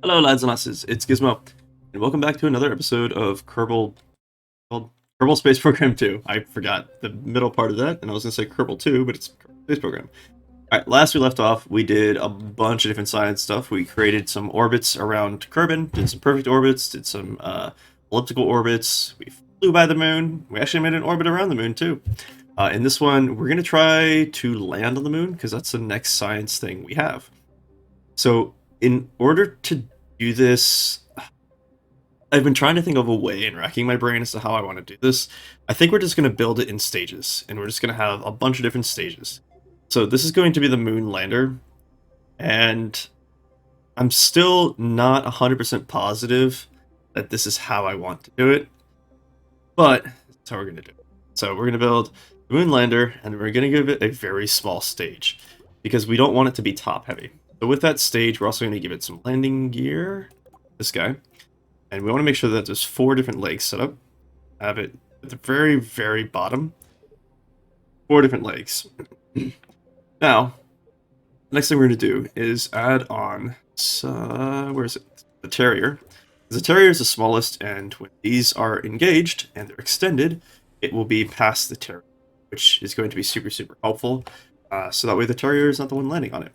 Hello, lads and lasses. It's Gizmo, and welcome back to another episode of called Kerbal Space Program 2. I forgot the middle part of that, and I was going to say Kerbal 2, but it's Kerbal Space Program. Alright, last we left off, we did a bunch of different science stuff. We created some orbits around Kerbin, did some perfect orbits, did some elliptical orbits. We flew by the moon. We actually made an orbit around the moon, too. In this one, we're going to try to land on the moon, because that's the next science thing we have. So, in order to do this, I've been trying to think of a way and racking my brain as to how I want to do this. I think we're just going to build it in stages, and we're just going to have a bunch of different stages. So this is going to be the moon lander, and I'm still not 100% positive that this is how I want to do it, but that's how we're going to do it. So we're going to build the moon lander, and we're going to give it a very small stage, because we don't want it to be top heavy. So with that stage, we're also going to give it some landing gear, this guy. And we want to make sure that there's 4 different legs set up. Have it at the very, very bottom. 4 different legs. Now, the next thing we're going to do is add on, where is it? The terrier. The terrier is the smallest, and when these are engaged and they're extended, it will be past the terrier, which is going to be super, super helpful. So that way the terrier is not the one landing on it.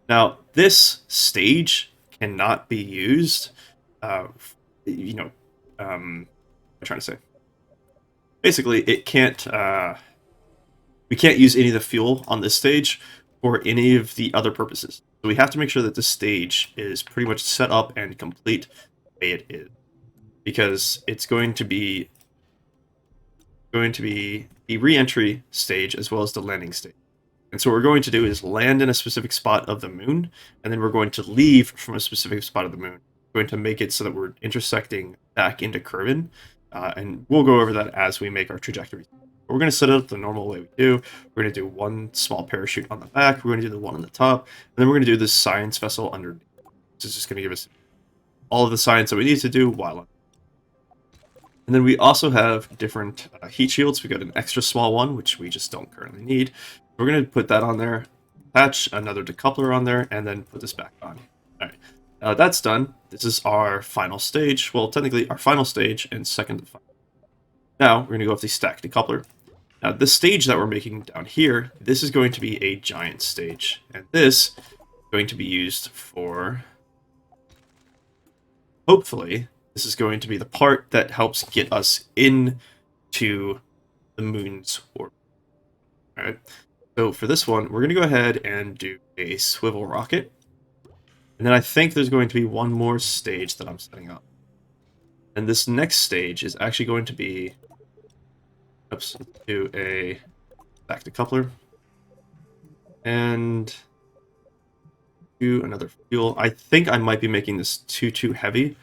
Now, this stage cannot be used I'm trying to say. Basically, it can't. We can't use any of the fuel on this stage for any of the other purposes. So we have to make sure that the stage is pretty much set up and complete the way it is, because it's going to be the re-entry stage as well as the landing stage. And so what we're going to do is land in a specific spot of the moon, and then we're going to leave from a specific spot of the moon. We're going to make it so that we're intersecting back into Kerbin, and we'll go over that as we make our trajectory. We're going to set it up the normal way we do. We're going to do one small parachute on the back, we're going to do the one on the top, and then we're going to do this science vessel underneath. This is just going to give us all of the science that we need to do while on. And then we also have different heat shields. We got an extra small one, which we just don't currently need. We're going to put that on there, attach another decoupler on there, and then put this back on. All right, that's done. This is our final stage. Well, technically our final stage and second to final. Now we're going to go with the stack decoupler. Now this stage that we're making down here, this is going to be a giant stage, and this is going to be used for, hopefully, this is going to be the part that helps get us into the moon's orbit. All right. So for this one, we're going to go ahead and do a swivel rocket. And then I think there's going to be one more stage that I'm setting up. And this next stage is actually going to be, do a back decoupler. And do another fuel. I think I might be making this too heavy.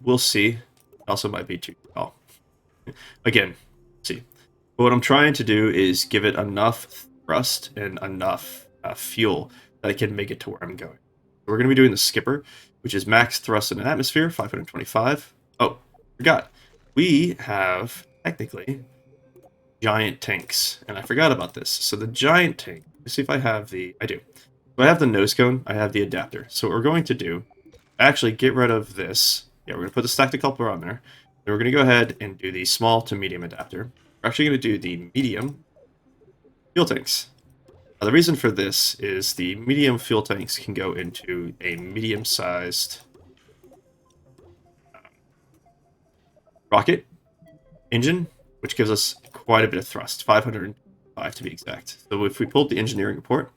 We'll see. It also might be too tall. Again, see. But what I'm trying to do is give it enough thrust and enough fuel that I can make it to where I'm going. So we're going to be doing the skipper, which is max thrust in an atmosphere, 525. Oh, forgot. We have, technically, giant tanks. And I forgot about this. So the giant tank, let's see if I have the, I do. So I have the nose cone, I have the adapter. So what we're going to do, actually get rid of this. Yeah, we're going to put the stack decoupler on there. Then we're going to go ahead and do the small to medium adapter. We're actually going to do the medium fuel tanks. Now, the reason for this is the medium fuel tanks can go into a medium-sized rocket engine, which gives us quite a bit of thrust, 505 to be exact. So if we pulled the engineering report,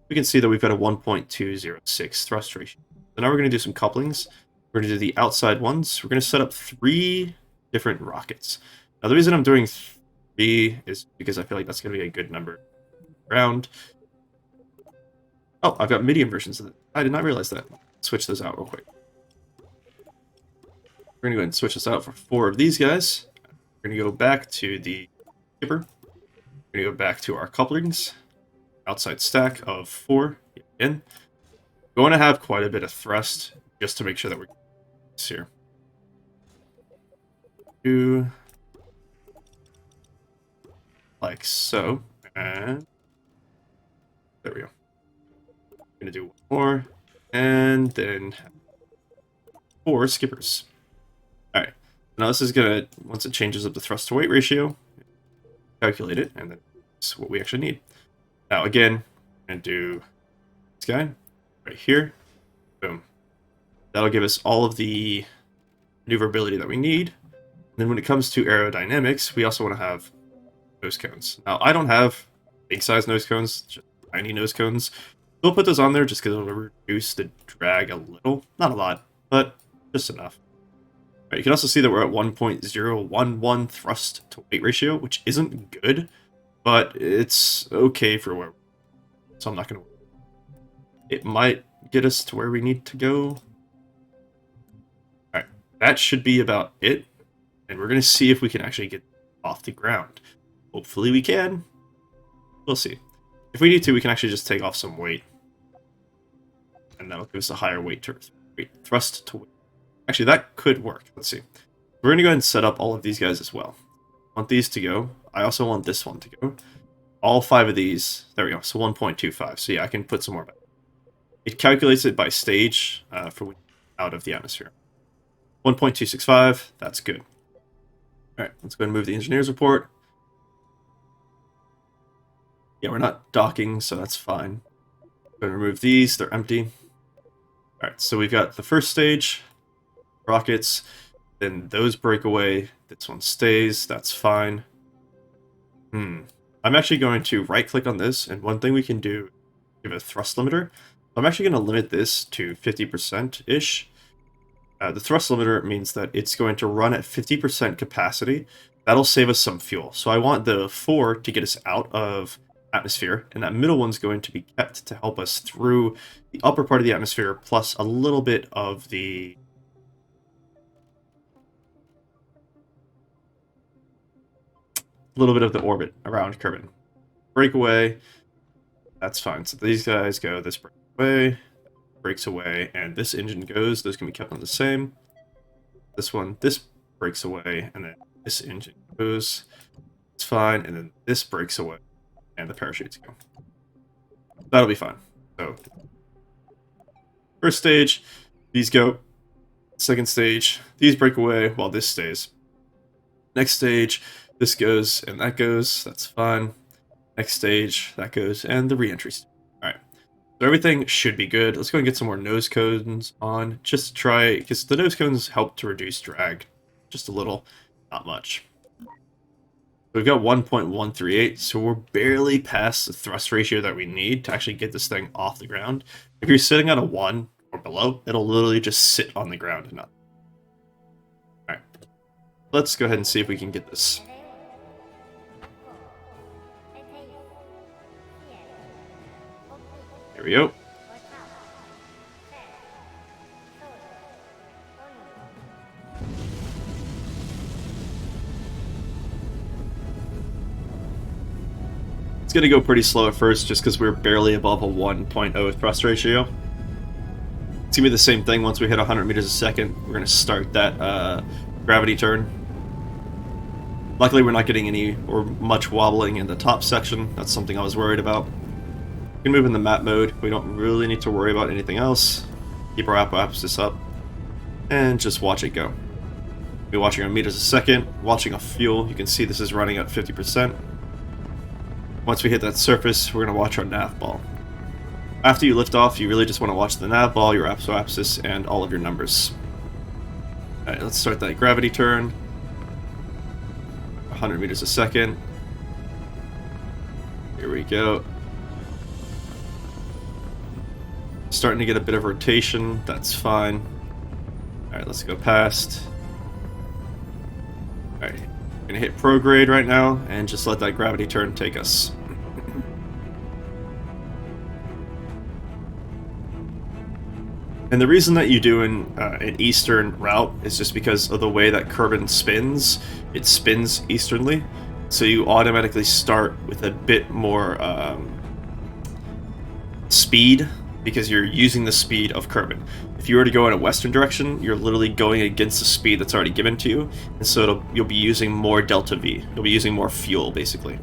we can see that we've got a 1.206 thrust ratio. So now we're going to do some couplings. We're going to do the outside ones. We're going to set up 3 different rockets. Now, the reason I'm doing 3 is because I feel like that's going to be a good number around. Oh, I've got medium versions of it. I did not realize that. Switch those out real quick. We're going to go ahead and switch this out for 4 of these guys. We're going to go back to the skipper. We're going to go back to our couplings. Outside stack of 4. Again. We want to have quite a bit of thrust just to make sure that we're here. 2. Like so, and there we go. I'm gonna do one more, and then 4 skippers. Alright, now this is gonna, once it changes up the thrust to weight ratio, calculate it, and then that's what we actually need. Now again, I'm gonna do this guy right here. Boom. That'll give us all of the maneuverability that we need. And then when it comes to aerodynamics, we also want to have nose cones. Now, I don't have big size nose cones, just tiny nose cones. We'll put those on there just because it'll reduce the drag a little. Not a lot, but just enough. Right, you can also see that we're at 1.011 thrust to weight ratio, which isn't good, but it's okay for where we're at. So I'm not going to... It might get us to where we need to go. Alright, that should be about it. And we're going to see if we can actually get off the ground. Hopefully we can. We'll see. If we need to, we can actually just take off some weight. And that'll give us a higher weight to thrust to weight. Actually, that could work. Let's see. We're going to go ahead and set up all of these guys as well. I want these to go. I also want this one to go. All 5 of these. There we go. So 1.25. So yeah, I can put some more back. It calculates it by stage for when out of the atmosphere. 1.265. That's good. Alright, let's go ahead and move the engineer's report. Yeah, we're not docking, so that's fine. Go ahead and remove these, they're empty. Alright, so we've got the first stage, rockets, then those break away, this one stays, that's fine. I'm actually going to right-click on this, and one thing we can do, give a thrust limiter. I'm actually going to limit this to 50%-ish. The thrust limiter means that it's going to run at 50% capacity. That'll save us some fuel. So I want the 4 to get us out of atmosphere, and that middle one's going to be kept to help us through the upper part of the atmosphere, plus a little bit of the... orbit around Kerbin. Breakaway, that's fine. So these guys go, this breaks away, breaks away, and this engine goes. Those can be kept on the same. This one, this breaks away, and then this engine goes. It's fine, and then this breaks away, and the parachutes go. That'll be fine. So, first stage, these go. Second stage, these break away while this stays. Next stage, this goes and that goes. That's fine. Next stage, that goes, and the re-entry stage. Alright. So everything should be good. Let's go and get some more nose cones on. Just to try, because the nose cones help to reduce drag. Just a little, not much. So we've got 1.138, so we're barely past the thrust ratio that we need to actually get this thing off the ground. If you're sitting at a 1 or below, it'll literally just sit on the ground and not. Alright. Let's go ahead and see if we can get this. There we go. It's going to go pretty slow at first just because we're barely above a 1.0 thrust ratio. It's going to be the same thing once we hit 100 meters a second. We're going to start that gravity turn. Luckily we're not getting any or much wobbling in the top section. That's something I was worried about. We can move in the map mode. We don't really need to worry about anything else. Keep our apoapsis up and just watch it go. We're watching on meters a second, watching a fuel. You can see this is running at 50%. Once we hit that surface, we're going to watch our nav ball. After you lift off, you really just want to watch the nav ball, your apoapsis, and all of your numbers. Alright, let's start that gravity turn. 100 meters a second. Here we go. Starting to get a bit of rotation, that's fine. Alright, let's go past. Alright, I'm gonna hit prograde right now and just let that gravity turn take us. And the reason that you do an eastern route is just because of the way that Kerbin spins. It spins easternly, so you automatically start with a bit more speed, because you're using the speed of Kerbin. If you were to go in a western direction, you're literally going against the speed that's already given to you, and so you'll be using more delta V. You'll be using more fuel, basically.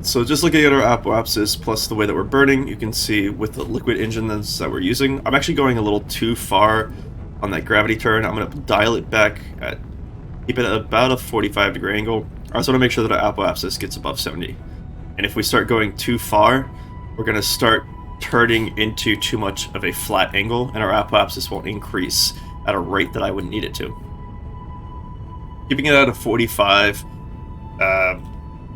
So just looking at our apoapsis plus the way that we're burning, you can see with the liquid engines that we're using, I'm actually going a little too far on that gravity turn. I'm going to dial it back at, keep it at about a 45-degree angle. I also want to make sure that our apoapsis gets above 70. And if we start going too far, we're going to start turning into too much of a flat angle, and our apoapsis won't increase at a rate that I would need it to. Keeping it at a 45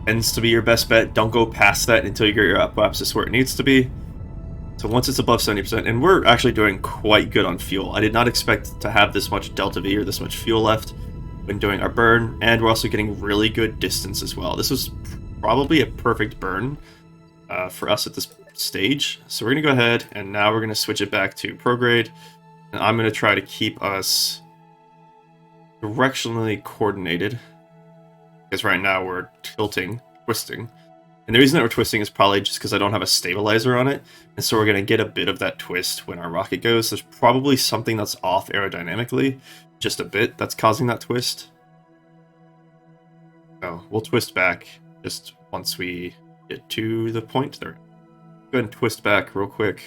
tends to be your best bet. Don't go past that until you get your apoapsis where it needs to be. So once it's above 70%, and we're actually doing quite good on fuel. I did not expect to have this much delta V or this much fuel left when doing our burn, and we're also getting really good distance as well. This was probably a perfect burn for us at this stage. So we're going to go ahead, and now we're going to switch it back to prograde, and I'm going to try to keep us directionally coordinated, because right now we're tilting, twisting. And the reason that we're twisting is probably just because I don't have a stabilizer on it, and so we're going to get a bit of that twist when our rocket goes. There's probably something that's off aerodynamically, just a bit, that's causing that twist. So we'll twist back just once we get to the point there. Go ahead and twist back real quick.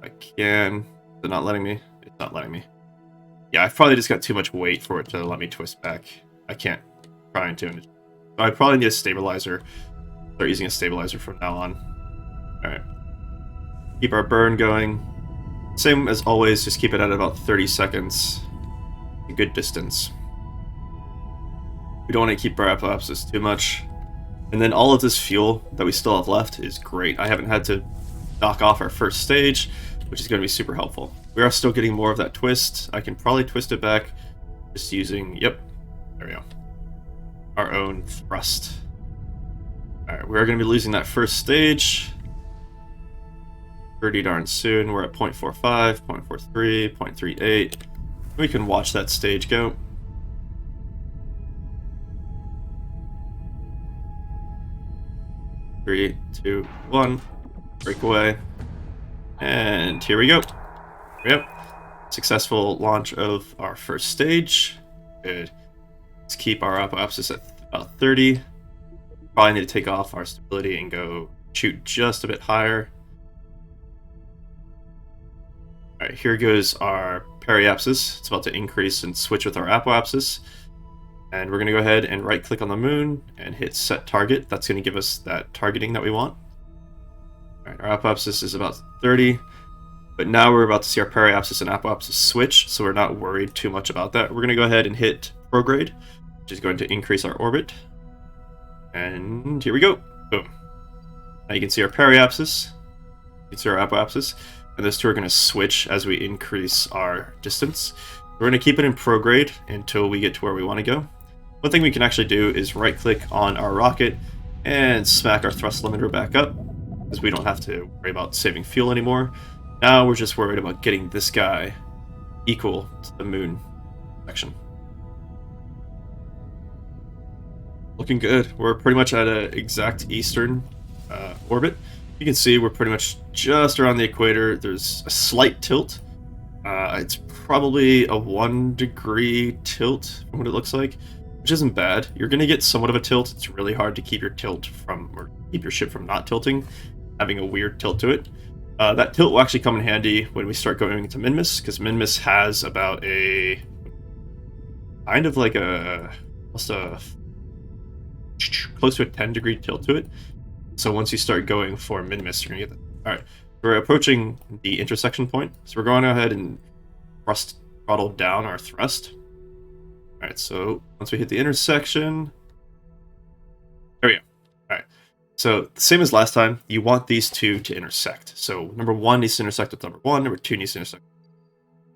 I can. Is it not letting me? It's not letting me. Yeah, I've probably just got too much weight for it to let me twist back. I can't try and tune it. So I probably need a stabilizer. Start using a stabilizer from now on. Alright. Keep our burn going. Same as always, just keep it at about 30 seconds. A good distance. We don't want to keep our apoapsis too much. And then all of this fuel that we still have left is great. I haven't had to knock off our first stage, which is going to be super helpful. We are still getting more of that twist. I can probably twist it back just using, yep, there we go, our own thrust. Alright, we are going to be losing that first stage pretty darn soon. We're at 0.45, 0.43, 0.38. We can watch that stage go. Three, two, one, break away. And here we go. Yep. Successful launch of our first stage. Good. Let's keep our apoapsis at about 30. Probably need to take off our stability and go shoot just a bit higher. Alright, here goes our periapsis. It's about to increase and switch with our apoapsis. And we're going to go ahead and right click on the moon and hit set target. That's going to give us that targeting that we want. Alright, our apoapsis is about 30. But now we're about to see our periapsis and apoapsis switch, so we're not worried too much about that. We're going to go ahead and hit prograde, which is going to increase our orbit. And here we go. Boom. Now you can see our periapsis. You can see our apoapsis. And those two are going to switch as we increase our distance. We're going to keep it in prograde until we get to where we want to go. One thing we can actually do is right-click on our rocket and smack our thrust limiter back up, because we don't have to worry about saving fuel anymore. Now we're just worried about getting this guy equal to the moon section. Looking good. We're pretty much at an exact eastern orbit. You can see we're pretty much just around the equator. There's a slight tilt. It's probably a 1 degree tilt from what it looks like, which isn't bad. You're going to get somewhat of a tilt. It's really hard to keep your tilt from, or keep your ship from not tilting, having a weird tilt to it. That tilt will actually come in handy when we start going into Minmus, because Minmus has about a kind of like a almost a close to a 10 degree tilt to it. So once you start going for Minmus, you're gonna get that. Alright, we're approaching the intersection point, so we're going ahead and throttle down our thrust. Alright, so once we hit the intersection, there we go. Alright. So, same as last time, you want these two to intersect. So, number 1 needs to intersect with number 1, number 2 needs to intersect.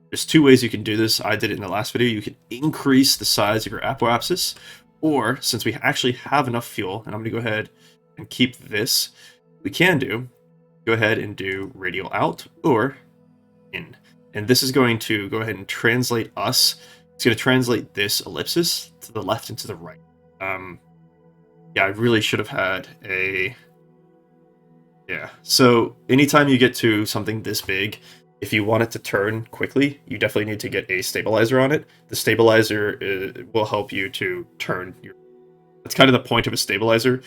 There's 2 ways you can do this. I did it in the last video. You can increase the size of your apoapsis, or, since we actually have enough fuel, and I'm going to go ahead and keep this, we can go ahead and do radial out, or in. And this is going to go ahead and translate us. It's going to translate this ellipsis to the left and to the right. Yeah, I really should have had a... Yeah, so anytime you get to something this big, if you want it to turn quickly, you definitely need to get a stabilizer on it. The stabilizer will help you to turn your... That's kind of the point of a stabilizer.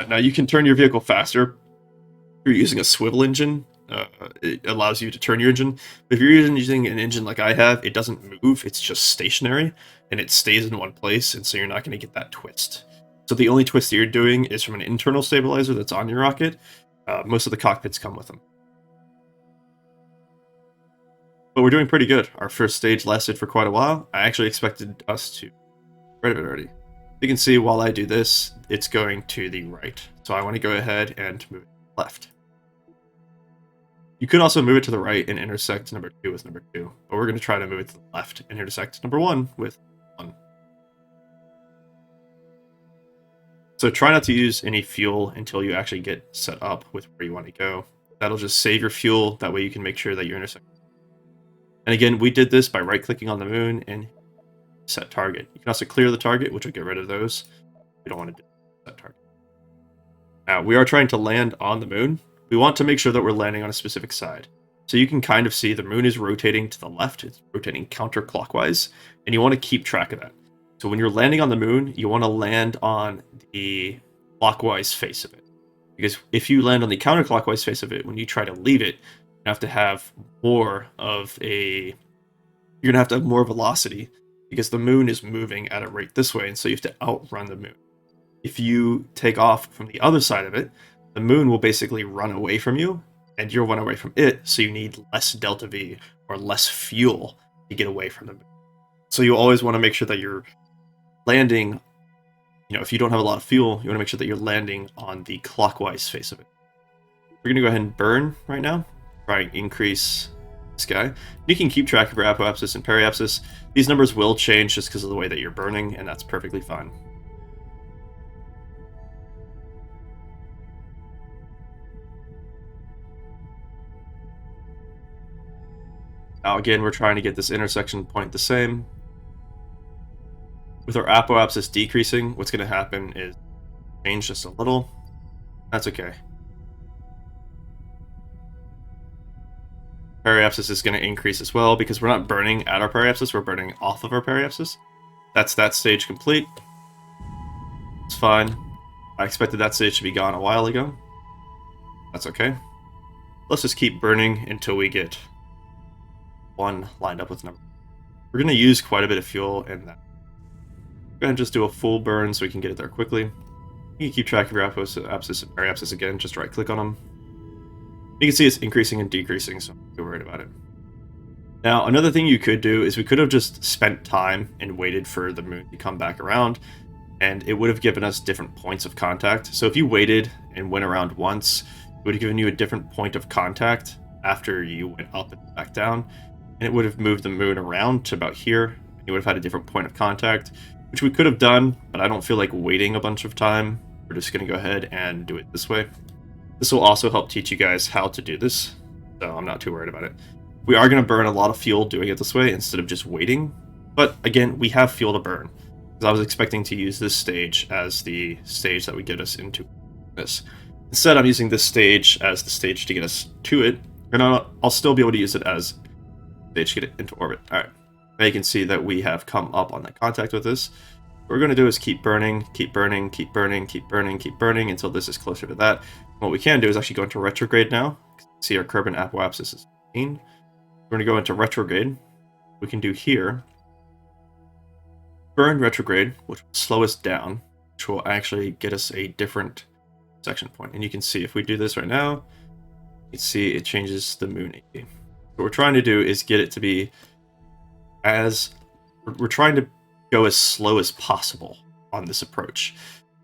Now you can turn your vehicle faster if you're using a swivel engine. It allows you to turn your engine. But if you're using an engine like I have, it doesn't move. It's just stationary, and it stays in one place, and so you're not going to get that twist. So the only twist that you're doing is from an internal stabilizer that's on your rocket. Most of the cockpits come with them. But we're doing pretty good. Our first stage lasted for quite a while. I actually expected us to get rid of it already. You can see while I do this, it's going to the right. So I want to go ahead and move it to the left. You could also move it to the right and intersect number 2 with number 2. But we're going to try to move it to the left and intersect number 1 with 1. So try not to use any fuel until you actually get set up with where you want to go. That'll just save your fuel. That way you can make sure that you're intersecting. And again, we did this by right-clicking on the moon and set target. You can also clear the target, which will get rid of those. We don't want to do set target. Now, we are trying to land on the moon. We want to make sure that we're landing on a specific side. So you can kind of see the moon is rotating to the left. It's rotating counterclockwise, and you want to keep track of that. So when you're landing on the moon, you want to land on the clockwise face of it. Because if you land on the counterclockwise face of it, when you try to leave it, you have to have more of a... You're going to have to have more velocity, because the moon is moving at a rate this way, and so you have to outrun the moon. If you take off from the other side of it, the moon will basically run away from you, and you'll run away from it, so you need less delta V, or less fuel, to get away from the moon. So you always want to make sure that you're landing, if you don't have a lot of fuel, you want to make sure that you're landing on the clockwise face of it. We're going to go ahead and burn right now. Try and increase this guy. You can keep track of your apoapsis and periapsis. These numbers will change just because of the way that you're burning, and that's perfectly fine. Now again, we're trying to get this intersection point the same. With our apoapsis decreasing, what's going to happen is change just a little. That's okay. Periapsis is going to increase as well, because we're not burning at our periapsis, we're burning off of our periapsis. That's that stage complete. It's fine. I expected that stage to be gone a while ago. That's okay. Let's just keep burning until we get 1 lined up with number. We're going to use quite a bit of fuel in that. Go ahead and just do a full burn so we can get it there quickly. You can keep track of your apoapsis and periapsis again, just right click on them. You can see it's increasing and decreasing, so don't be worried about it. Now, another thing you could do is we could have just spent time and waited for the moon to come back around, and it would have given us different points of contact. So if you waited and went around once, it would have given you a different point of contact after you went up and back down, and it would have moved the moon around to about here, and you would have had a different point of contact, which we could have done, but I don't feel like waiting a bunch of time. We're just going to go ahead and do it this way. This will also help teach you guys how to do this, so I'm not too worried about it. We are going to burn a lot of fuel doing it this way instead of just waiting, but again, we have fuel to burn, because I was expecting to use this stage as the stage that would get us into this. Instead, I'm using this stage as the stage to get us to it, and I'll still be able to use it as a stage to get it into orbit. Alright, now you can see that we have come up on that contact with this. What we're going to do is keep burning, keep burning, keep burning, keep burning, keep burning until this is closer to that. What we can do is actually go into retrograde now. See, our kerbin apoapsis is 15. We're going to go into retrograde. We can do here, burn retrograde, which will slow us down, which will actually get us a different section point. And you can see if we do this right now, you can see it changes the moon AD. What we're trying to do is get it to be we're trying to go as slow as possible on this approach,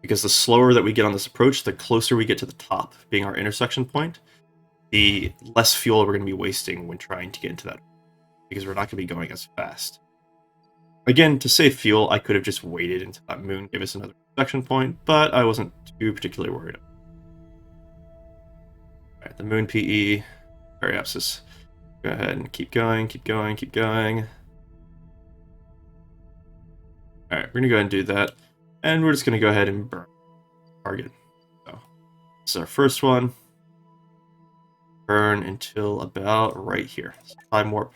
because the slower that we get on this approach, the closer we get to the top, being our intersection point, the less fuel we're going to be wasting when trying to get into that, because we're not going to be going as fast. Again, to save fuel, I could have just waited until that moon gave us another section point, but I wasn't too particularly worried about it. Alright, the moon PE, periapsis. Go ahead and keep going, keep going, keep going. Alright, we're going to go ahead and do that, and we're just going to go ahead and burn target. So, this is our first one. Burn until about right here. So time warp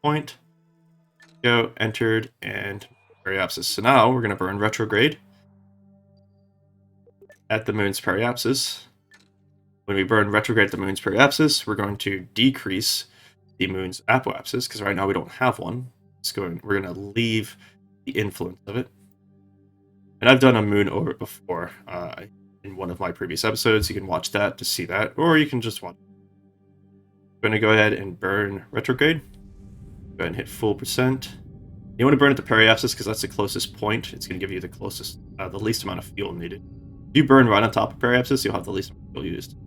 point. Go, entered, and periapsis. So now we're going to burn retrograde. at the moon's periapsis. When we burn retrograde at the moon's periapsis, we're going to decrease the moon's apoapsis, because right now we don't have one. We're going to leave the influence of it. And I've done a moon orbit before in one of my previous episodes. You can watch that to see that, or you can just watch. I'm going to go ahead and burn retrograde. Go ahead and hit full percent. You want to burn at the periapsis because that's the closest point. It's going to give you the least amount of fuel needed. If you burn right on top of periapsis, you'll have the least amount of fuel used.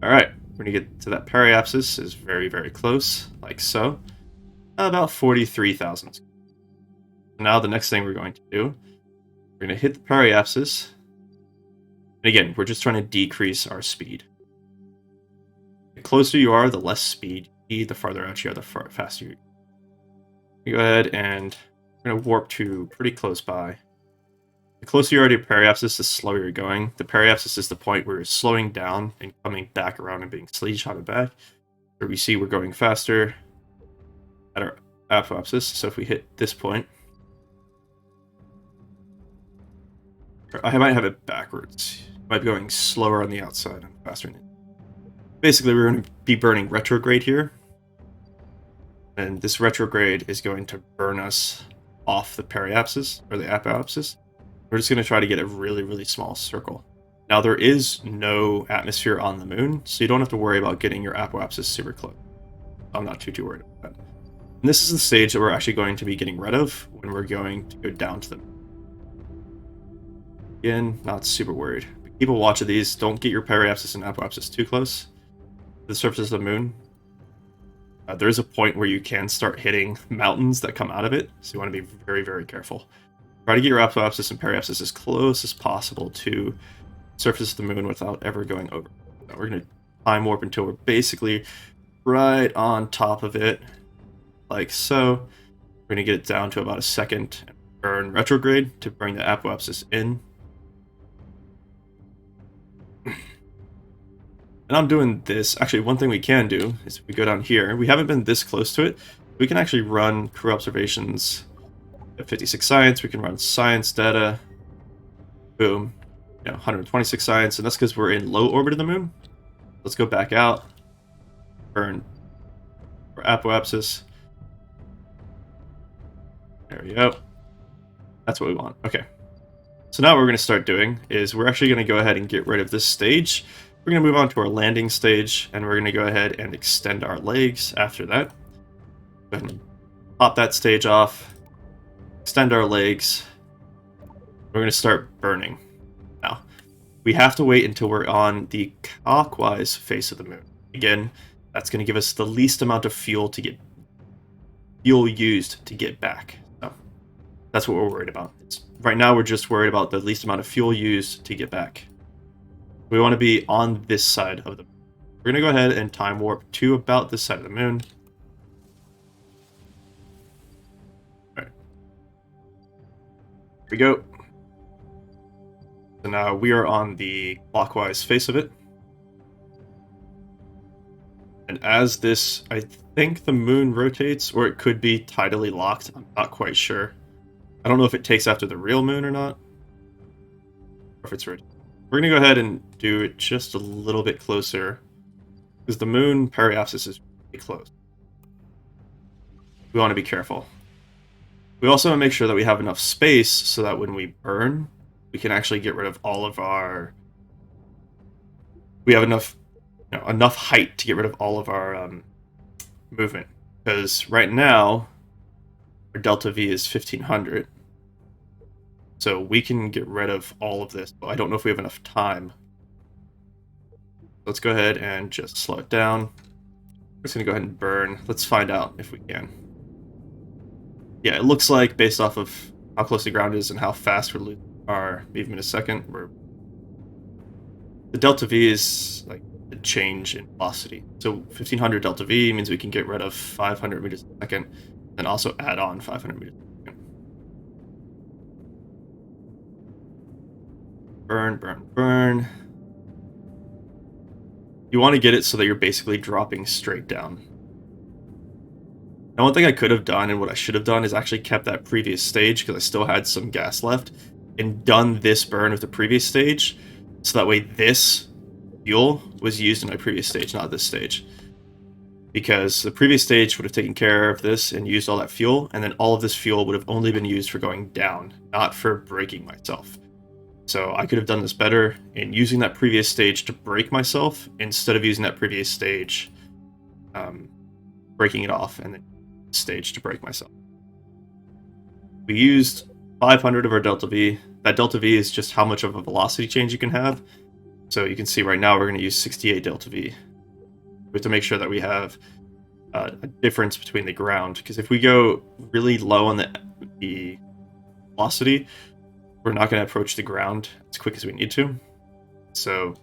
All right, we're going to get to that periapsis. Is very, very close, like so. About 43,000. Now the next thing we're going to do, we're going to hit the periapsis. And again, we're just trying to decrease our speed. The closer you are, the less speed you need. The farther out you are, the faster you go ahead and we're going to warp to pretty close by. The closer you are to periapsis, the slower you're going. The periapsis is the point where you're slowing down and coming back around and being slingshotted back. Where we see we're going faster at our apoapsis. So if we hit this point, I might have it backwards. Might be going slower on the outside and faster in it. Basically, we're going to be burning retrograde here. And this retrograde is going to burn us off the periapsis, or the apoapsis. We're just going to try to get a really, really small circle. Now, there is no atmosphere on the moon, so you don't have to worry about getting your apoapsis super close. I'm not too worried about that. And this is the stage that we're actually going to be getting rid of when we're going to go down to the moon. Again, not super worried. Keep a watch of these. Don't get your periapsis and apoapsis too close to the surface of the moon. There is a point where you can start hitting mountains that come out of it, so you want to be very, very careful. Try to get your apoapsis and periapsis as close as possible to the surface of the moon without ever going over. Now we're going to time warp until we're basically right on top of it, like so. We're going to get it down to about a second and burn retrograde to bring the apoapsis in. And I'm doing this. Actually, one thing we can do is if we go down here, we haven't been this close to it. We can actually run crew observations at 56 science. We can run science data. Boom. 126 science. And that's because we're in low orbit of the moon. Let's go back out. Burn for apoapsis. There we go. That's what we want. Okay. So now what we're going to start doing is we're actually going to go ahead and get rid of this stage. We're going to move on to our landing stage, and we're going to go ahead and extend our legs after that. Go ahead and pop that stage off, extend our legs. We're going to start burning. Now, we have to wait until we're on the clockwise face of the moon. Again, that's going to give us the least amount of fuel used to get back. So that's what we're worried about. Right now, we're just worried about the least amount of fuel used to get back. We want to be on this side of the moon. We're going to go ahead and time warp to about this side of the moon. All right. Here we go. So now we are on the clockwise face of it. And as this, I think the moon rotates, or it could be tidally locked. I'm not quite sure. I don't know if it takes after the real moon or not. Or if it's rotating. We're going to go ahead and do it just a little bit closer, because the moon periapsis is really close. We want to be careful. We also want to make sure that we have enough space so that when we burn, we can actually get rid of all of our... We have enough height to get rid of all of our movement. Because right now, our delta V is 1500. So we can get rid of all of this, but I don't know if we have enough time. Let's go ahead and just slow it down. We're just going to go ahead and burn. Let's find out if we can. Yeah, it looks like based off of how close the ground is and how fast we're losing our movement a second, the delta V is like the change in velocity. So 1500 delta V means we can get rid of 500 meters a second, and also add on 500 meters a second. Burn, burn, burn. You want to get it so that you're basically dropping straight down. Now, one thing I could have done and what I should have done is actually kept that previous stage because I still had some gas left. and done this burn with the previous stage, so that way this fuel was used in my previous stage, not this stage. Because the previous stage would have taken care of this and used all that fuel, and then all of this fuel would have only been used for going down, not for breaking myself. So I could have done this better in using that previous stage to break myself, instead of using that previous stage, breaking it off, and then stage to break myself. We used 500 of our delta V. That delta V is just how much of a velocity change you can have. So you can see right now we're going to use 68 delta V. We have to make sure that we have a difference between the ground, because if we go really low on the velocity, we're not going to approach the ground as quick as we need to. So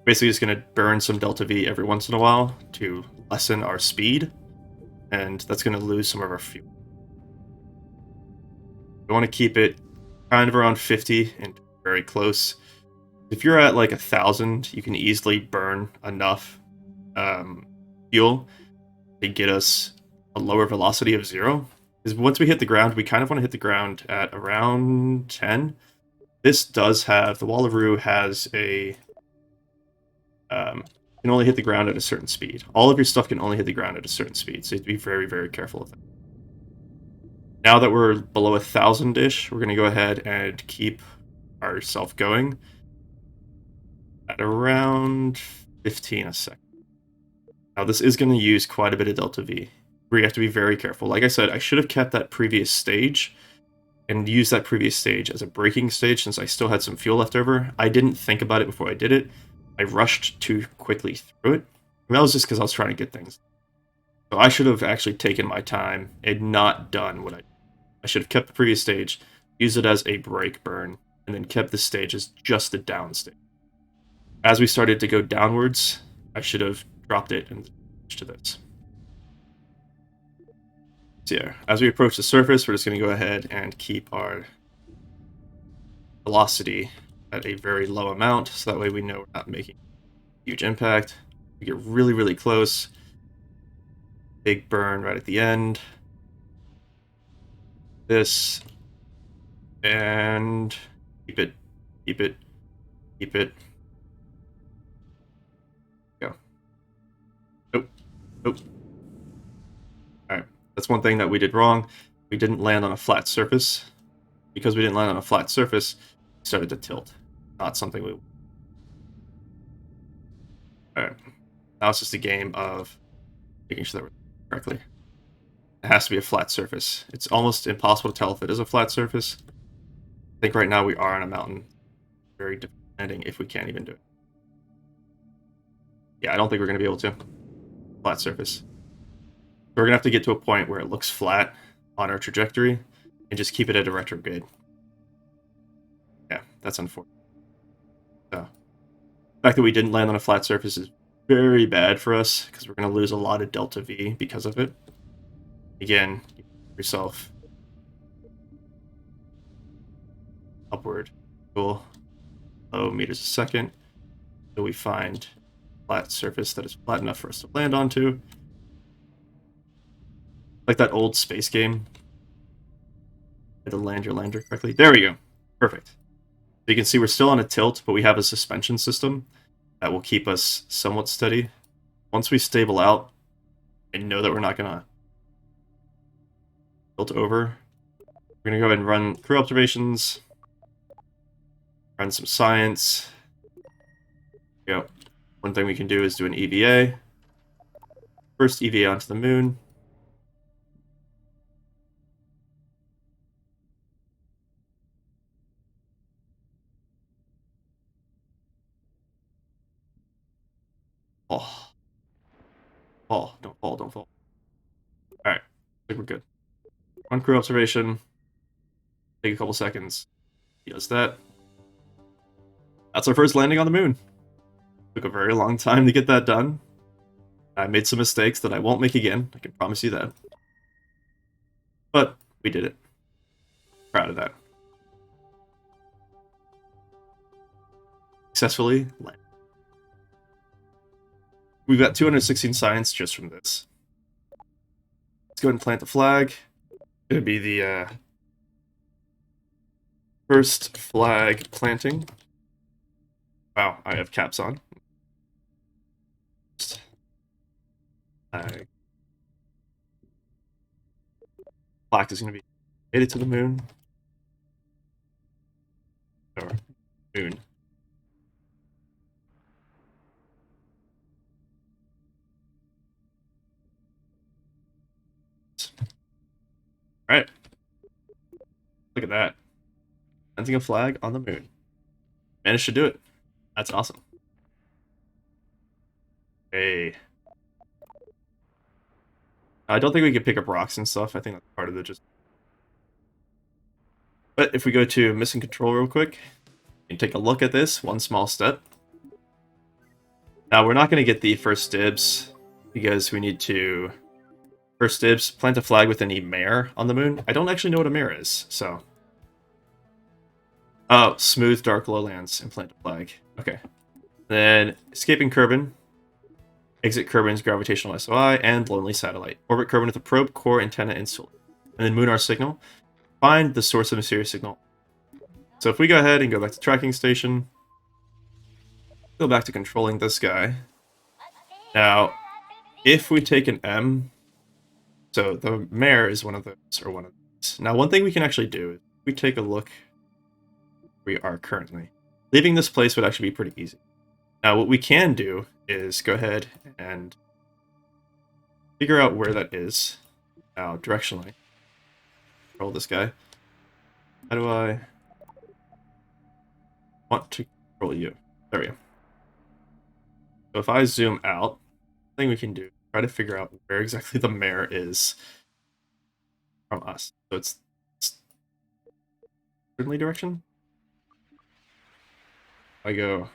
basically just going to burn some delta V every once in a while to lessen our speed, and that's going to lose some of our fuel. We want to keep it kind of around 50 and very close. If you're at like 1,000, you can easily burn enough fuel to get us a lower velocity of 0. Because once we hit the ground, we kind of want to hit the ground at around 10. This does have, the Wall of Rue has a, can only hit the ground at a certain speed. All of your stuff can only hit the ground at a certain speed, so you have to be very, very careful of that. Now that we're below 1,000-ish, we're going to go ahead and keep ourselves going at around 15 a second. Now this is going to use quite a bit of delta V. We have to be very careful. Like I said, I should have kept that previous stage and used that previous stage as a braking stage, since I still had some fuel left over. I didn't think about it before I did it. I rushed too quickly through it. And that was just because I was trying to get things. So I should have actually taken my time and not done what I did. I should have kept the previous stage, used it as a brake burn, and then kept this stage as just a down stage. As we started to go downwards, I should have dropped it and switched to this. So yeah, as we approach the surface, we're just going to go ahead and keep our velocity at a very low amount, so that way we know we're not making a huge impact. We get really, really close. Big burn right at the end. This. And keep it, keep it, keep it. Go. Nope. Nope. Alright. That's one thing that we did wrong. We didn't land on a flat surface. Because we didn't land on a flat surface, we started to tilt. Not something we... Alright. Now it's just a game of making sure that we're correctly. It has to be a flat surface. It's almost impossible to tell if it is a flat surface. I think right now we are on a mountain. Very demanding if we can't even do it. Yeah, I don't think we're going to be able to. Flat surface. We're going to have to get to a point where it looks flat on our trajectory and just keep it at a retrograde. Yeah, that's unfortunate. So, the fact that we didn't land on a flat surface is very bad for us, because we're going to lose a lot of delta V because of it. Again, yourself upward, cool, low meters a second, so we find a flat surface that is flat enough for us to land onto. Like that old space game. You had to land your lander correctly. There we go. Perfect. So you can see we're still on a tilt, but we have a suspension system that will keep us somewhat steady. Once we stable out and know that we're not going to tilt over, we're going to go ahead and run crew observations, run some science. Go. One thing we can do is do an EVA. First EVA onto the moon. Oh. Fall. Don't fall, don't fall. Alright. I think we're good. One crew observation. Take a couple seconds. He does that. That's our first landing on the moon. Took a very long time to get that done. I made some mistakes that I won't make again. I can promise you that. But we did it. Proud of that. Successfully landed. We've got 216 science just from this. Let's go ahead and plant the flag. It's going to be the First flag planting. Wow, I have caps on. Flag. Flag is going to be made it to the moon. Or moon. Alright. Look at that. Planting a flag on the moon. Managed to do it. That's awesome. Hey. I don't think we can pick up rocks and stuff. I think that's part of the just... But if we go to missing control real quick, and take a look at this, one small step. Now, we're not going to get the first dibs, because we need to... First dibs, plant a flag with any mare on the moon. I don't actually know what a mare is, so... Oh, smooth dark lowlands and plant a flag. Okay. Then, escaping Kerbin. Exit Kerbin's gravitational SOI and lonely satellite. Orbit Kerbin with a probe, core, antenna, and solar. And then moon our signal. Find the source of mysterious signal. So if we go ahead and go back to tracking station, go back to controlling this guy. Now, if we take an M, so the mare is one of those, or one of these. Now, one thing we can actually do is we take a look where we are currently. Leaving this place would actually be pretty easy. Now, what we can do is go ahead and figure out where that is. Now, directionally. Control this guy. How do I want to control you? There we go. So if I zoom out, the thing we can do is try to figure out where exactly the mare is from us. So it's certainly direction. I go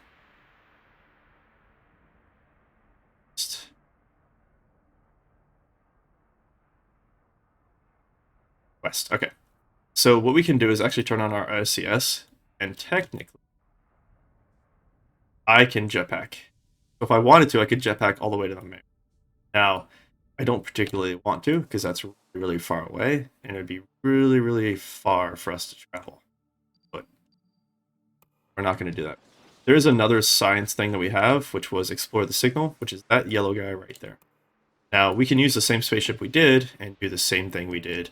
west. Okay. So what we can do is actually turn on our OCS, and technically, I can jetpack. If I wanted to, I could jetpack all the way to the moon. Now, I don't particularly want to, because that's really, really far away, and it would be really, really far for us to travel. But we're not going to do that. There is another science thing that we have, which was explore the signal, which is that yellow guy right there. Now, we can use the same spaceship we did and do the same thing we did.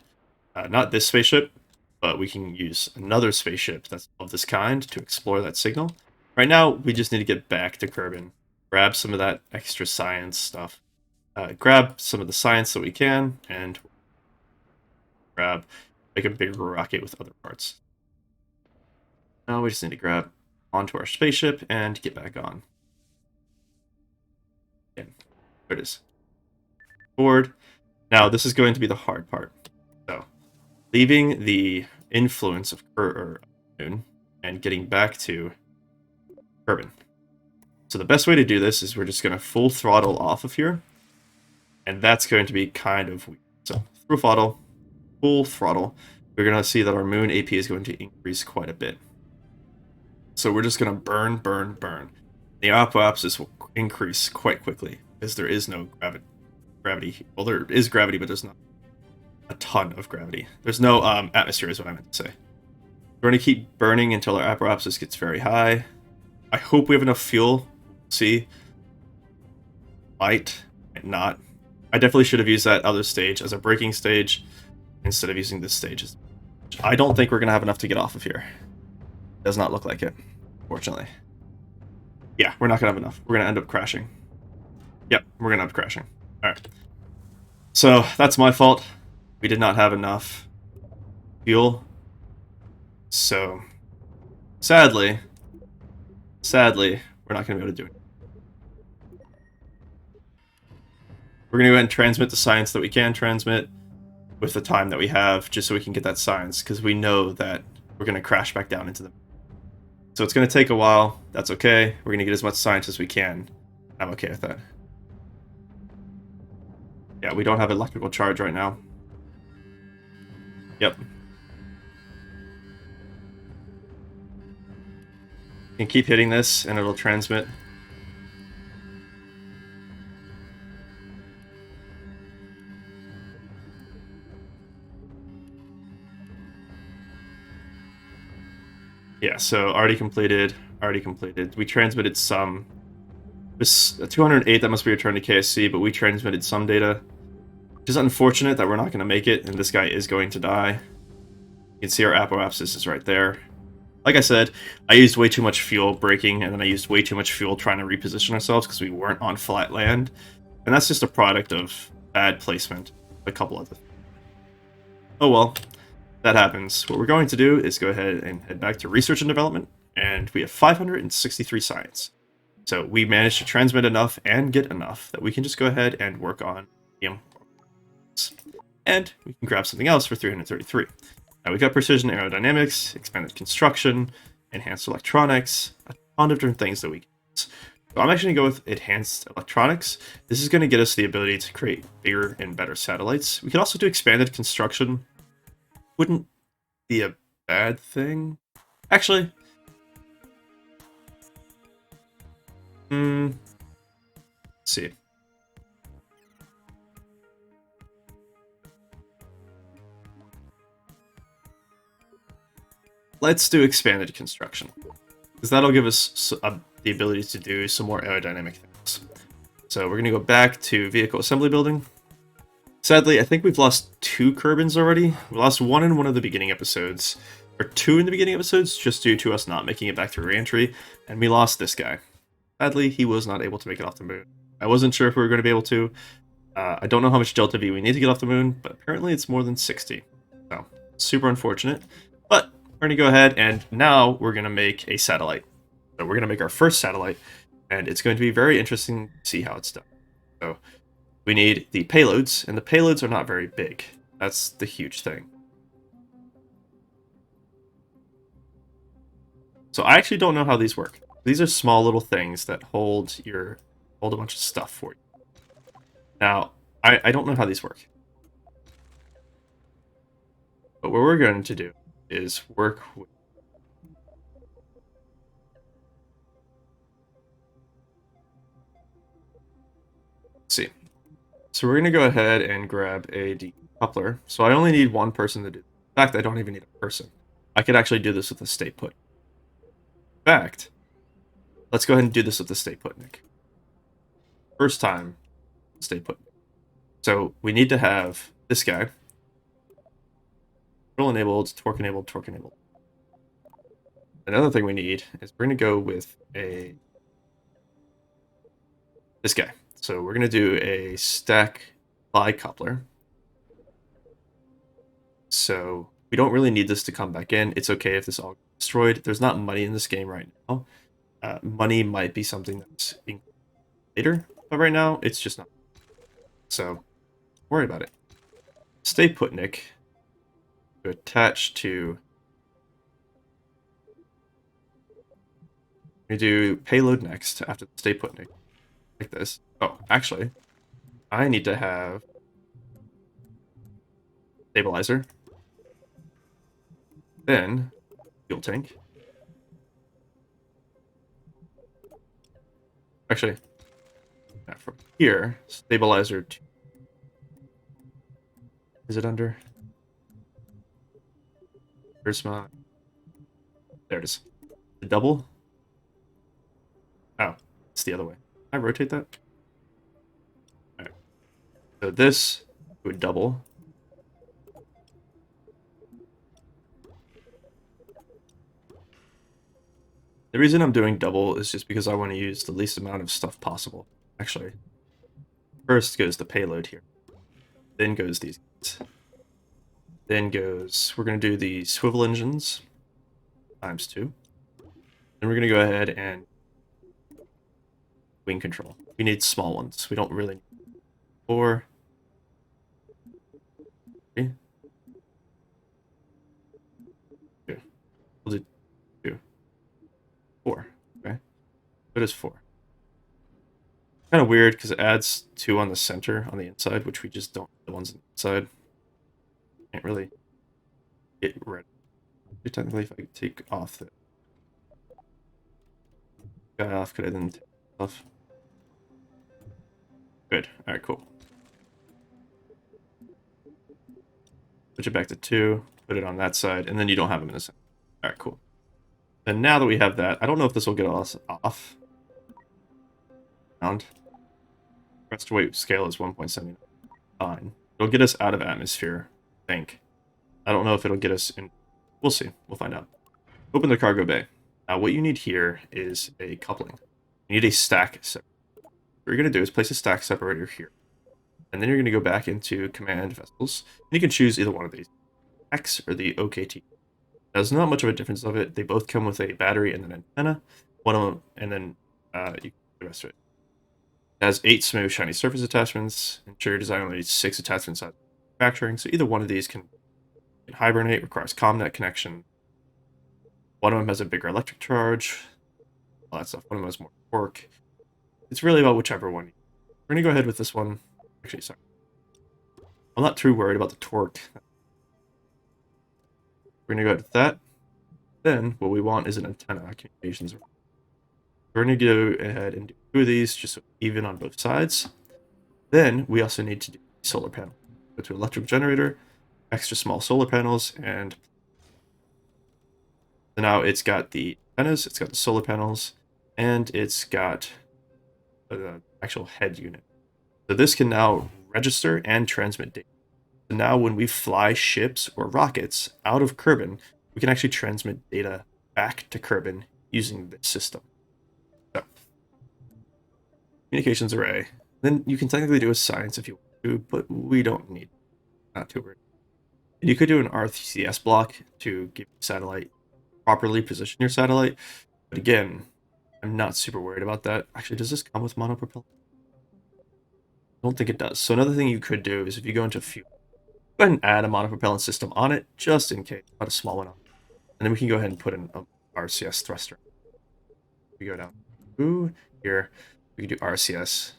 Not this spaceship, but we can use another spaceship that's of this kind to explore that signal. Right now, we just need to get back to Kerbin, grab some of that extra science stuff, grab some of the science that we can, and make a bigger rocket with other parts. Now we just need to grab onto our spaceship and get back on. Okay, there it is. Forward. Now, this is going to be the hard part. So, leaving the influence of Moon and getting back to Kerbin. So the best way to do this is we're just going to full throttle off of here, and that's going to be kind of weird. So through throttle, full throttle, we're going to see that our moon AP is going to increase quite a bit. So we're just going to burn, burn, burn. The apoapsis will increase quite quickly because there is no gravity. Well, there is gravity, but there's not a ton of gravity. There's no atmosphere is what I meant to say. We're going to keep burning until our apoapsis gets very high. I hope we have enough fuel. See? Might not. I definitely should have used that other stage as a braking stage instead of using this stage. I don't think we're going to have enough to get off of here. Does not look like it, fortunately. Yeah, we're not going to have enough. We're going to end up crashing. Yep, we're going to end up crashing. Alright. So, that's my fault. We did not have enough fuel. So, sadly, we're not going to be able to do it. We're going to go ahead and transmit the science that we can transmit with the time that we have, just so we can get that science, because we know that we're going to crash back down into the... So it's going to take a while. That's okay. We're going to get as much science as we can. I'm okay with that. Yeah, we don't have electrical charge right now. Yep. You can keep hitting this, and it'll transmit. Yeah, so already completed. Already completed. We transmitted some. This 208, that must be returned to KSC, but we transmitted some data. Which is unfortunate that we're not going to make it, and this guy is going to die. You can see our apoapsis is right there. Like I said, I used way too much fuel braking, and then I used way too much fuel trying to reposition ourselves because we weren't on flat land. And that's just a product of bad placement. A couple of them. Oh well, that happens. What we're going to do is go ahead and head back to research and development, and we have 563 science. So we managed to transmit enough and get enough that we can just go ahead and work on medium. And we can grab something else for 333. Now we've got precision aerodynamics, expanded construction, enhanced electronics, a ton of different things that we can use. So I'm actually going to go with enhanced electronics. This is going to get us the ability to create bigger and better satellites. We could also do expanded construction. Wouldn't be a bad thing. Actually, let's see. Let's do expanded construction, because that'll give us the ability to do some more aerodynamic things. So we're going to go back to vehicle assembly building. Sadly, I think we've lost 2 kerbins already. We lost 1 in one of the beginning episodes, or 2 in the beginning episodes, just due to us not making it back to reentry, and we lost this guy. Sadly, he was not able to make it off the moon. I wasn't sure if we were going to be able to. I don't know how much delta V we need to get off the moon, but apparently it's more than 60. So, super unfortunate. But we're going to go ahead, and now we're going to make a satellite. So we're going to make our first satellite, and it's going to be very interesting to see how it's done. So we need the payloads, and the payloads are not very big. That's the huge thing. So I actually don't know how these work. These are small little things that hold a bunch of stuff for you. Now, I don't know how these work. But what we're going to do is work with... Let's see. So we're going to go ahead and grab a decoupler. So I only need one person to do this. In fact, I don't even need a person. I could actually do this with a stay put. In fact, let's go ahead and do this with the stay put, Nick. First time, stay put. So we need to have this guy. Control enabled, torque enabled, torque enabled. Another thing we need is we're going to go with this guy. So we're going to do a stack bicoupler. So we don't really need this to come back in. It's okay if this all gets destroyed. There's not money in this game right now. Money might be something that's later, but right now it's just not. So don't worry about it. Stay put, Nick. To attach to... We do payload next after the stay put, Nick. Like this. Oh, actually, I need to have stabilizer, then fuel tank. Actually, from here, stabilizer to... Is it under? Where's my... There it is. The double? Oh, it's the other way. Can I rotate that? Alright. So this would double. The reason I'm doing double is just because I want to use the least amount of stuff possible. Actually, first goes the payload here. Then goes these guys. Then goes... We're going to do the swivel engines. ×2. Then we're going to go ahead and... Wing control. We need small ones. We don't really need 4. 3. 2. We'll do 2. 4. Okay. What is 4? Kind of weird because it adds 2 on the center on the inside, which we just don't have the ones on the inside. Can't really get rid of it. Technically, if I could take off the guy off, could I then take it off? Good. Alright, cool. Switch it back to 2, put it on that side, and then you don't have them in the center. Alright, cool. And now that we have that, I don't know if this will get us off. Rest weight scale is 1.79. Fine. It'll get us out of atmosphere, I think. I don't know if it'll get us in. We'll see. We'll find out. Open the cargo bay. Now, what you need here is a coupling. You need a stack separator. What you're going to do is place a stack separator here. And then you're going to go back into command vessels. And you can choose either one of these, X or the OKT. There's not much of a difference of it. They both come with a battery and an antenna. One of them, and then you can do the rest of it. It has 8 smooth, shiny surface attachments. Interior design only needs 6 attachments out of manufacturing. So either one of these can hibernate, requires ComNet connection. One of them has a bigger electric charge. All that stuff. One of them has more torque. It's really about whichever one. We're going to go ahead with this one. Actually, sorry. I'm not too worried about the torque. We're going to go ahead with that. Then, what we want is an antenna communications. We're going to go ahead and do 2 of these, just so even on both sides. Then, we also need to do solar panel. Go to electric generator, extra small solar panels, and so now it's got the antennas, it's got the solar panels, and it's got the actual head unit. So this can now register and transmit data. So now when we fly ships or rockets out of Kerbin, we can actually transmit data back to Kerbin using this system. So, communications array. Then you can technically do a science if you want to, but we don't need not too worried. And you could do an RCS block to give your satellite, properly position your satellite. But again, I'm not super worried about that. Actually, does this come with monopropellant? I don't think it does. So another thing you could do is if you go into fuel, go ahead and add a monopropellant system on it, just in case. Put a small one on. And then we can go ahead and put in a RCS thruster. We go down here, we can do RCS.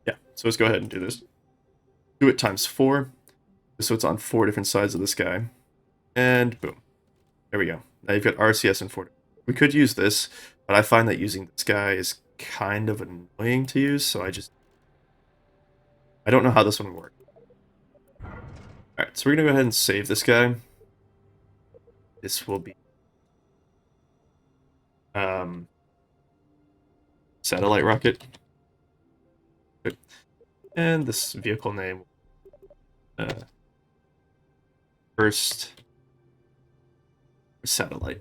Yeah, so let's go ahead and do this. Do it times 4, so it's on 4 different sides of this guy. And boom. There we go. Now you've got RCS and 4. We could use this, but I find that using this guy is kind of annoying to use, so I don't know how this one would work. Alright, so we're going to go ahead and save this guy. This will be satellite rocket. Good. And this vehicle name, first satellite.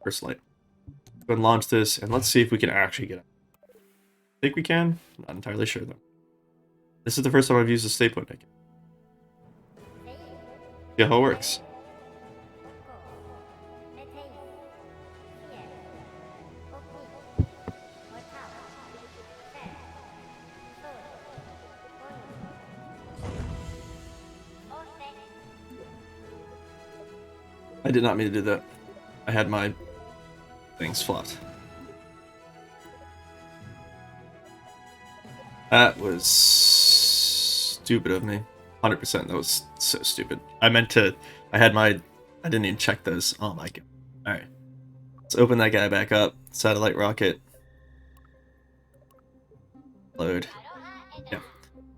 First light. Go and launch this, and let's see if we can actually get it. I think we can. I'm not entirely sure, though. This is the first time I've used a stay put ticket. Yeah, how it works. I did not mean to do that. I had my things flopped. That was stupid of me. 100%. That was so stupid. I didn't even check those. Oh my god. Alright. Let's open that guy back up. Satellite rocket. Load. Yeah.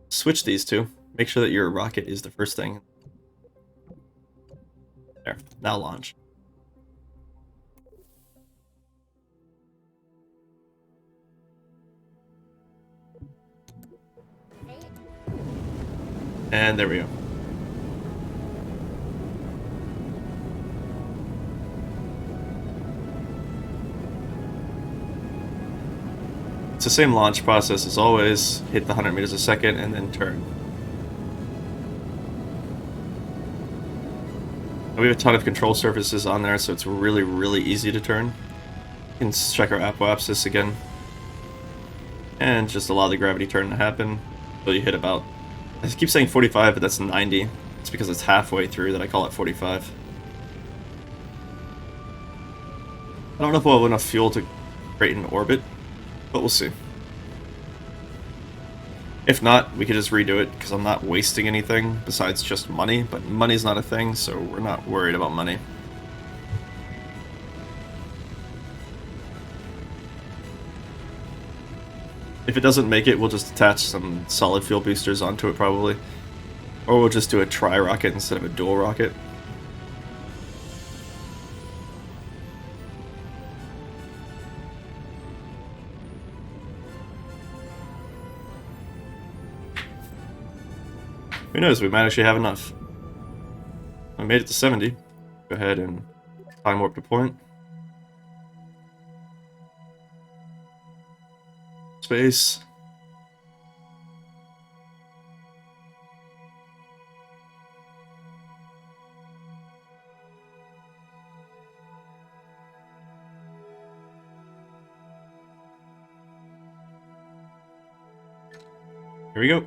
Switch these two. Make sure that your rocket is the first thing. There. Now launch. And there we go. It's the same launch process as always. Hit the 100 meters a second and then turn. We have a ton of control surfaces on there, so it's really, really easy to turn. You can check our apoapsis again. And just allow the gravity turn to happen until you hit about... I keep saying 45, but that's 90. It's because it's halfway through that I call it 45. I don't know if we'll have enough fuel to create an orbit, but we'll see. If not, we could just redo it, because I'm not wasting anything besides just money, but money's not a thing, so we're not worried about money. If it doesn't make it, we'll just attach some solid fuel boosters onto it, probably. Or we'll just do a tri-rocket instead of a dual rocket. Who knows, we might actually have enough. I made it to 70. Go ahead and time warp to point. Space. Here we go.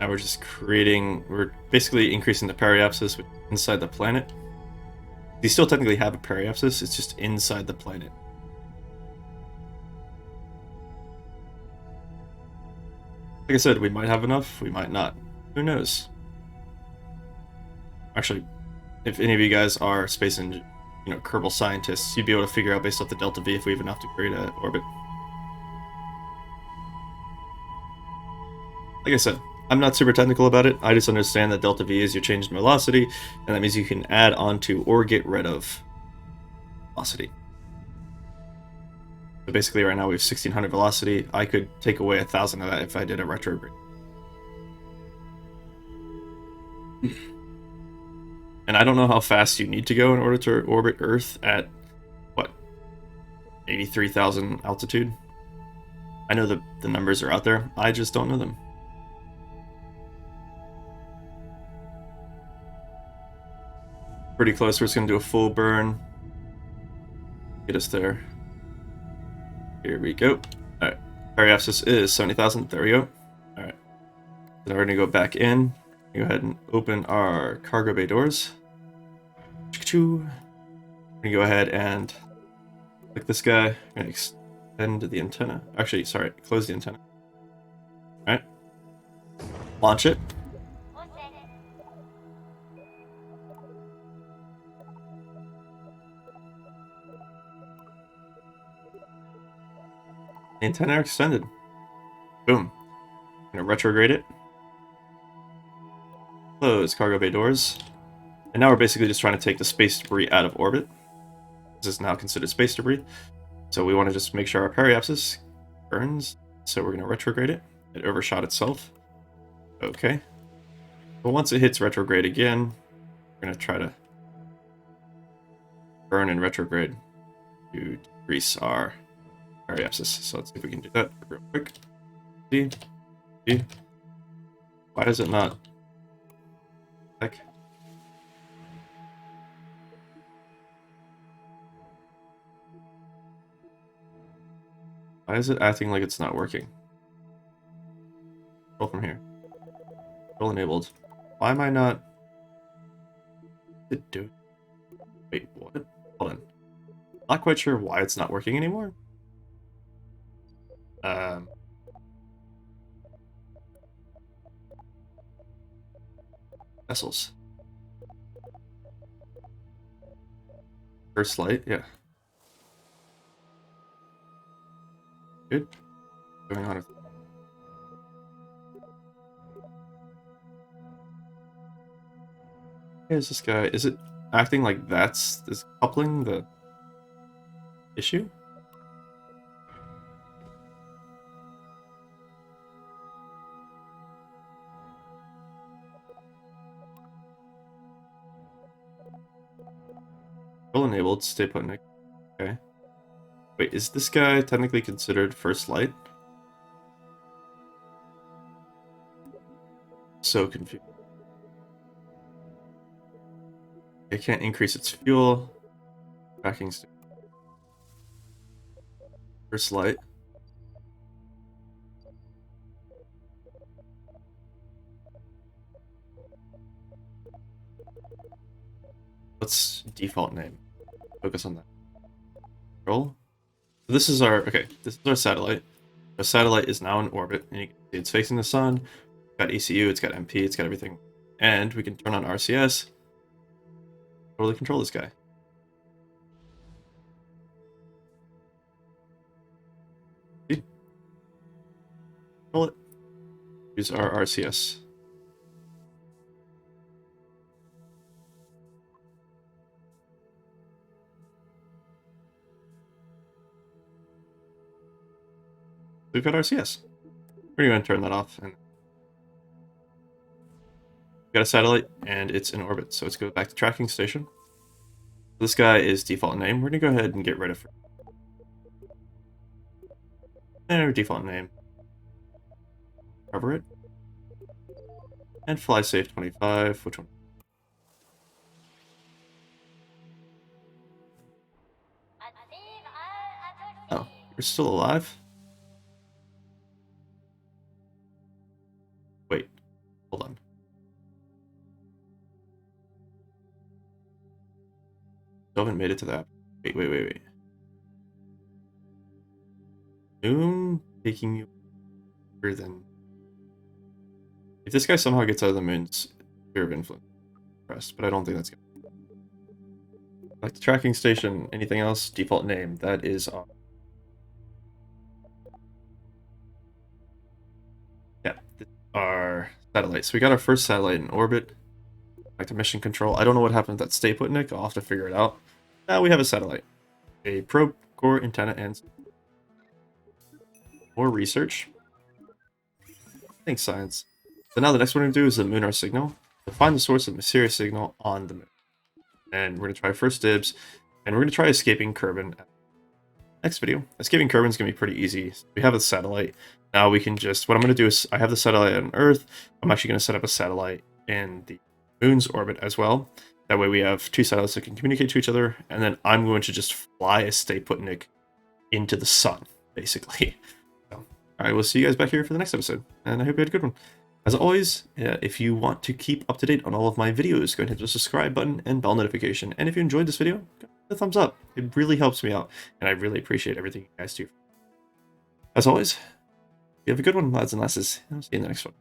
Now we're just we're basically increasing the periapsis inside the planet. You still technically have a periapsis, it's just inside the planet. Like I said, we might have enough, we might not. Who knows? Actually, if any of you guys are space and Kerbal scientists, you'd be able to figure out based off the delta V if we have enough to create an orbit. Like I said, I'm not super technical about it. I just understand that delta V is your change in velocity, and that means you can add onto or get rid of velocity. So basically right now we have 1600 velocity. I could take away 1000 of that if I did a retrograde. And I don't know how fast you need to go in order to orbit Earth at, what, 83,000 altitude? I know the numbers are out there, I just don't know them. Pretty close, we're just going to do a full burn. Get us there. Here we go. Alright, periapsis is 70,000, there we go. Alright, then we're going to go back in. Go ahead and open our cargo bay doors. We're going to go ahead and click this guy. I'm going to extend the antenna. Actually, sorry, close the antenna. Alright. Launch it. The antenna extended. Boom. I'm going to retrograde it. Close cargo bay doors. And now we're basically just trying to take the space debris out of orbit. This is now considered space debris. So we want to just make sure our periapsis burns. So we're going to retrograde it. It overshot itself. Okay. But once it hits retrograde again, we're going to try to burn and retrograde to decrease our periapsis. So let's see if we can do that real quick. See? Why is it not? Heck. Why is it acting like it's not working? Control from here. Control enabled. Why am I not? It do? Wait, what? Hold on. Not quite sure why it's not working anymore. Vessels. First light, yeah. Good. What's going on with... Is this guy? Is it acting like is coupling the issue? Control enabled, stay put next. Okay. Wait, is this guy technically considered first light? So confused. It can't increase its fuel. Tracking first light. What's default name? Focus on that. Control. This is our This is our satellite. Our satellite is now in orbit, and you can see it's facing the sun. It's got ECU, it's got MP, it's got everything, and we can turn on RCS. Totally control this guy. See? Roll it. Use our RCS. We've got RCS. We're going to turn that off. And got a satellite, and it's in orbit, so let's go back to tracking station. This guy is default name. We're going to go ahead and get rid of it. And our default name. Cover it. And fly safe 25. Which one? Oh, you're still alive? Wait, hold on. Still haven't made it to that. Wait. Moon taking you further than... If this guy somehow gets out of the moon's sphere of influence, pressed, but I don't think that's gonna... Back to tracking station. Anything else? Default name. That is on. Yeah, our satellites. So we got our first satellite in orbit. Back to mission control. I don't know what happened with that stay put, Nick. I'll have to figure it out. Now we have a satellite. A probe, core, antenna, and more research. Thanks, science. So now the next one we're going to do is the lunar signal. To find the source of the mysterious signal on the moon. And we're going to try first dibs. And we're going to try escaping Kerbin. Next video. Escaping Kerbin is going to be pretty easy. We have a satellite. Now we can just... What I'm going to do is... I have the satellite on Earth. I'm actually going to set up a satellite in the moon's orbit as well. That way we have two satellites that can communicate to each other. And then I'm going to just fly a stay put Nick into the sun, basically. So, I will see you guys back here for the next episode. And I hope you had a good one. As always, if you want to keep up to date on all of my videos, go ahead and hit the subscribe button and bell notification. And if you enjoyed this video, give it a thumbs up. It really helps me out, and I really appreciate everything you guys do. As always, you have a good one, lads and lasses. I'll see you in the next one.